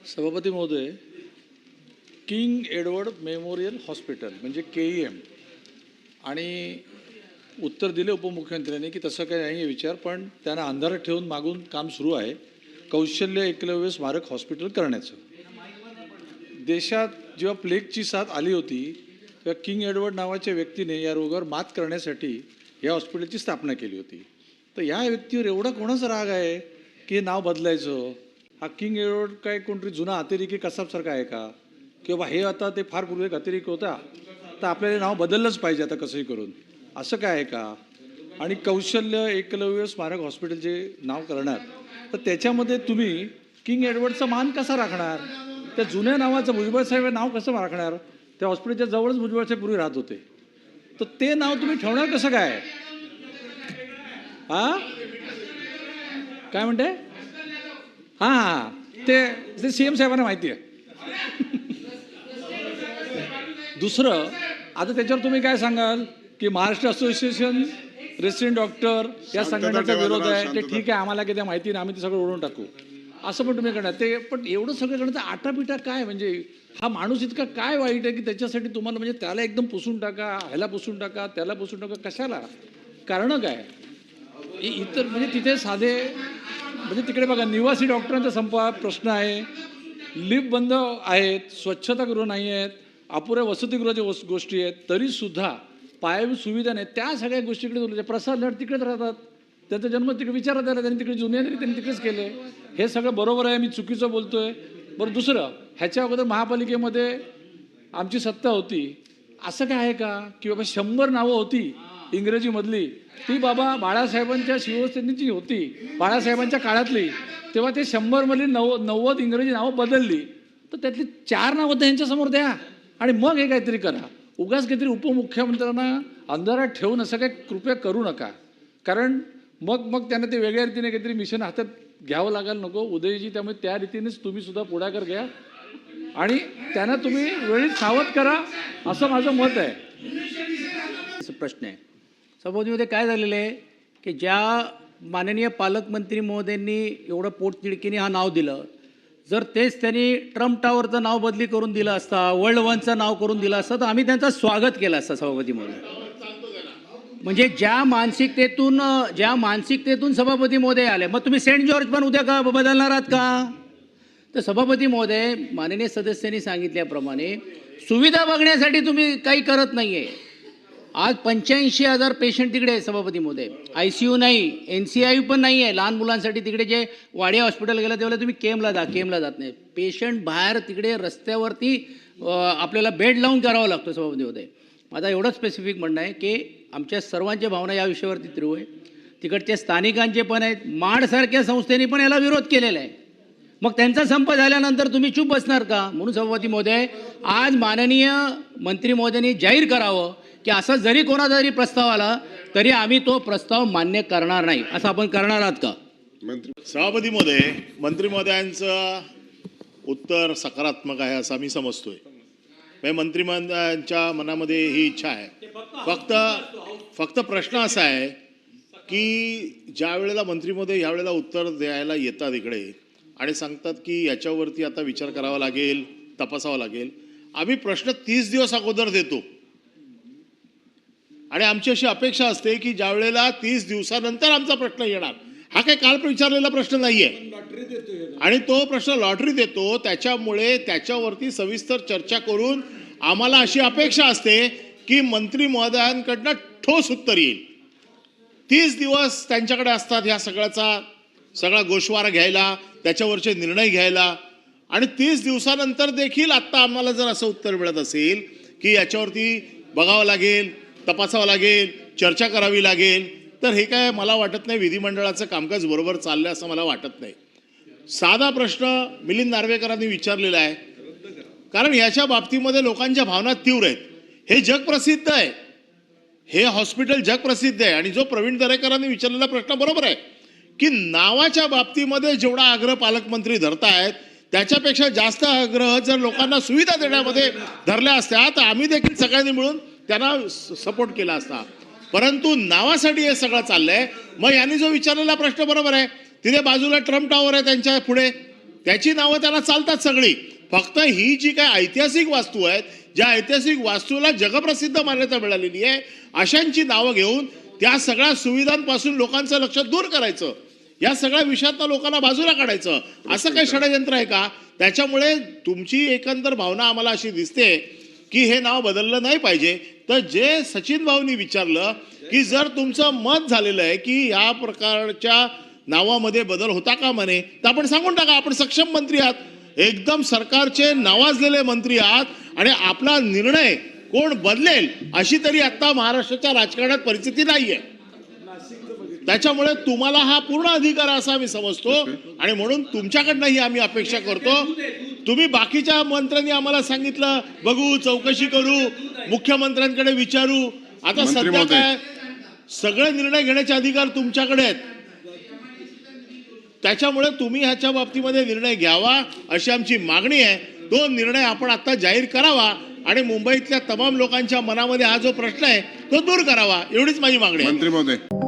सभापती महोदय, king Edward memorial hospital म्हणजे KEM आणि उत्तर दिले उपमुख्यमंत्र्यांनी की तसं काही नाही आहे विचार, पण त्यांना अंधारात ठेवून मागून काम सुरू आहे कौशल्य एकलव्य स्मारक हॉस्पिटल करण्याचं. देशात जेव्हा प्लेगची साथ आली होती तेव्हा किंग एडवर्ड नावाच्या व्यक्तीने या रोगावर मात करण्यासाठी या हॉस्पिटलची स्थापना केली होती. तर या व्यक्तीवर एवढा कोणाचा राग आहे की हे नाव बदलायचं? हा किंग एडवर्ड काय कोणतरी जुना अतिरेकी कसाबसारखा आहे का? किंवा हे आता ते फार पूर्वी एक अतिरेकी होता तर आपल्याला नाव बदललंच पाहिजे आता कसंही करून, असं काय आहे का? आणि कौशल्य एकलव्य स्मारक हॉस्पिटल जे नाव करणार तर त्याच्यामध्ये तुम्ही किंग एडवर्डचा मान कसा राखणार? त्या जुन्या नावाचं भुजबळ साहेब नाव कसं राखणार? त्या हॉस्पिटलच्या जवळच भुजबळ साहेब पूर्वी राहत होते, तर ते नाव तुम्ही ठेवणार कसं काय? हा काय म्हणते? हां ते CM साहेबांना माहिती आहे. दुसरं, आता त्याच्यावर तुम्ही काय सांगाल की महाराष्ट्र असोसिएशन रेसिडेंट डॉक्टर या संघटनेचा विरोध आहे, ते ठीक आहे, आम्हाला काही माहिती नाही, आम्ही ते सगळं ओढून टाकू, असं पण तुम्ही करणार ते. पण एवढं सगळं करण्याचा आटापिटा काय? म्हणजे हा माणूस इतका काय वाईट आहे की त्याच्यासाठी तुम्हाला म्हणजे त्याला एकदम पुसून टाका, ह्याला पुसून टाका, त्याला पुसून टाका, कशाला? कारणं काय? इतर म्हणजे तिथे साधे म्हणजे तिकडे बघा निवासी डॉक्टरांचा संपात प्रश्न आहे, लिफ्ट बंद आहेत, स्वच्छतागृह नाही आहेत, अपुऱ्या वसतिगृहाच्या गोष्टी आहेत, तरीसुद्धा पायाभूत सुविधा नाही. त्या सगळ्या गोष्टीकडे दुर्लक्ष. प्रसाद लाड तिकडेच राहतात, त्यांचा जन्म तिकडे विचारात आला, त्यांनी तिकडे जुनियर त्यांनी तिकडेच केले. हे सगळं बरोबर आहे, मी चुकीचं बोलतोय? बरं, दुसरं, ह्याच्या अगोदर महापालिकेमध्ये आमची सत्ता होती, असं काय आहे का की बाबा 100 नावं होती इंग्रजीमधली, ती बाबा बाळासाहेबांच्या शिवसेनेची होती, बाळासाहेबांच्या काळातली, तेव्हा ते 100 मधली 90 इंग्रजी नावं बदलली, तर त्यातली 4 नावं त्यांच्यासमोर द्या आणि मग हे काहीतरी करा. उगाच काहीतरी उपमुख्यमंत्र्यांना अंधारात ठेवून असं काही कृपया करू नका, कारण मग त्यांना ते वेगळ्या रीतीने काहीतरी मिशन हातात घ्यावं लागायला नको उदयजी. त्यामुळे त्या रीतीनेच तुम्ही सुद्धा पुढाकार घ्या आणि त्यांना तुम्ही वेळीच सावध करा, असं माझं मत आहे. प्रश्न आहे सभापतीमध्ये काय झालेलं आहे की ज्या माननीय पालकमंत्री महोदयांनी एवढं पोटतिडकीने हा नाव दिलं, जर तेच त्यांनी ट्रम्प टावरचं नाव बदली करून दिलं असता, वर्ल्ड वनचं नाव करून दिलं असतं, तर आम्ही त्यांचं स्वागत केलं असतं सभापती महोदय. म्हणजे ज्या मानसिकतेतून सभापती महोदय आले, मग तुम्ही सेंट जॉर्ज पण उद्या का बदलणार आहात का? तर सभापती महोदय, माननीय सदस्यांनी सांगितल्याप्रमाणे सुविधा बघण्यासाठी तुम्ही काही करत नाही आहे. आज 85,000 पेशंट तिकडे आहे सभापती महोदय. ICU नाही, NCIU पण नाही आहे लहान मुलांसाठी. तिकडे जे वाडिया हॉस्पिटल गेलं तेव्हा तुम्ही केमला जात नाही. पेशंट बाहेर तिकडे रस्त्यावरती आपल्याला बेड लावून करावं लागतं सभापती महोदय. माझा एवढं स्पेसिफिक म्हणणं आहे की आमच्या सर्वांच्या भावना या विषयावरती तीव्र आहे, तिकडच्या स्थानिकांचे पण आहेत, माडसारख्या संस्थेने पण याला विरोध केलेला आहे. मग त्यांचा संप झाल्यानंतर तुम्ही चूप बसणार का? म्हणून सभापती महोदय, आज माननीय मंत्री महोदयांनी जाहीर करावं की असा जरी कोणाचा जरी प्रस्ताव आला तरी आम्ही तो प्रस्ताव मान्य करणार नाही. असं आपण करणार आहात का? सभापती महोदय, मंत्री महोदयांचं उत्तर सकारात्मक आहे असं आम्ही समजतोय. मंत्री महोदयांच्या मनामध्ये ही इच्छा आहे. फक्त प्रश्न असा आहे की ज्या वेळेला मंत्री महोदय ह्या वेळेला उत्तर द्यायला येतात इकडे आणि सांगतात की याच्यावरती आता विचार करावा लागेल, तपासावा लागेल, आम्ही प्रश्न 30 दिवस अगोदर देतो आणि आमची अशी अपेक्षा असते की ज्या वेळेला 30 दिवसानंतर आमचा प्रश्न येणार. हा काही काल विचारलेला प्रश्न नाहीये आणि तो प्रश्न लॉटरी देतो, त्याच्यामुळे त्याच्यावरती सविस्तर चर्चा करून आम्हाला अशी अपेक्षा असते की मंत्री महोदयांकडनं ठोस उत्तर येईल. 30 दिवस त्यांच्याकडे असतात ह्या सगळा गोषवारा घ्यायला, त्याच्यावरचे निर्णय घ्यायला, आणि 30 दिवसानंतर देखील आत्ता आम्हाला जर असं उत्तर मिळत असेल की याच्यावरती बघावं लागेल, तपासावं लागेल, चर्चा करावी लागेल, तर हे काय मला वाटत नाही विधिमंडळाचं कामकाज बरोबर चाललंय असं मला वाटत नाही. साधा प्रश्न मिलिंद नार्वेकरांनी विचारलेला आहे, कारण याच्या बाबतीमध्ये लोकांच्या भावना तीव्र आहेत. हे जगप्रसिद्ध आहे, हे हॉस्पिटल जगप्रसिद्ध आहे आणि जो प्रवीण दरेकरांनी विचारलेला प्रश्न बरोबर आहे की नावाच्या बाबतीमध्ये जेवढा आग्रह पालकमंत्री धरतायत त्याच्यापेक्षा जास्त आग्रह जर लोकांना सुविधा देण्यामध्ये धरल्या असत्या तर आम्ही देखील सगळ्यांनी मिळून त्यांना सपोर्ट केला असता. परंतु नावासाठी हे सगळं चाललंय. मग यांनी जो विचारलेला प्रश्न बरोबर आहे, तिथे बाजूला ट्रम्प टावर आहे त्यांच्या पुढे, त्याची नावं त्यांना चालतात सगळी. फक्त ही जी काय ऐतिहासिक वास्तू आहेत, ज्या ऐतिहासिक वास्तूला जगप्रसिद्ध मान्यता मिळालेली आहे, अशांची नावं घेऊन त्या सगळ्या सुविधांपासून लोकांचं लक्ष दूर करायचं, या सगळ्या विषयातनं लोकांना बाजूला काढायचं, असं काही षडयंत्र आहे का? त्याच्यामुळे तुमची एकंदर भावना आम्हाला अशी दिसते की हे नाव बदललं नाही पाहिजे. तर जे सचिन भाऊनी विचारलं की जर तुमचं मत झालेलं आहे की या प्रकारच्या नावामध्ये बदल होता का म्हणे, तर आपण सांगून टाका आपण सक्षम मंत्री आहात, एकदम सरकारचे नावाजलेले मंत्री आहात आणि आपला निर्णय कोण बदलेल अशी तरी आता महाराष्ट्राच्या राजकारणात परिस्थिती नाहीये. त्याच्यामुळे तुम्हाला हा पूर्ण अधिकार आहे असं आम्ही समजतो आणि म्हणून तुमच्याकडनं ही आम्ही अपेक्षा करतो. तुम्ही बाकीच्या मंत्र्यांनी आम्हाला सांगितलं बघू, चौकशी करू, मुख्यमंत्र्यांकडे विचारू. आता सध्या काय सगळे निर्णय घेण्याचे अधिकार तुमच्याकडे आहेत. त्याच्यामुळे तुम्ही ह्याच्या बाबतीमध्ये निर्णय घ्यावा अशी आमची मागणी आहे. तो निर्णय आपण आता जाहीर करावा आणि मुंबईतल्या तमाम लोकांच्या मनामध्ये हा जो प्रश्न आहे तो दूर करावा, एवढीच माझी मागणी आहे. मंत्री महोदय.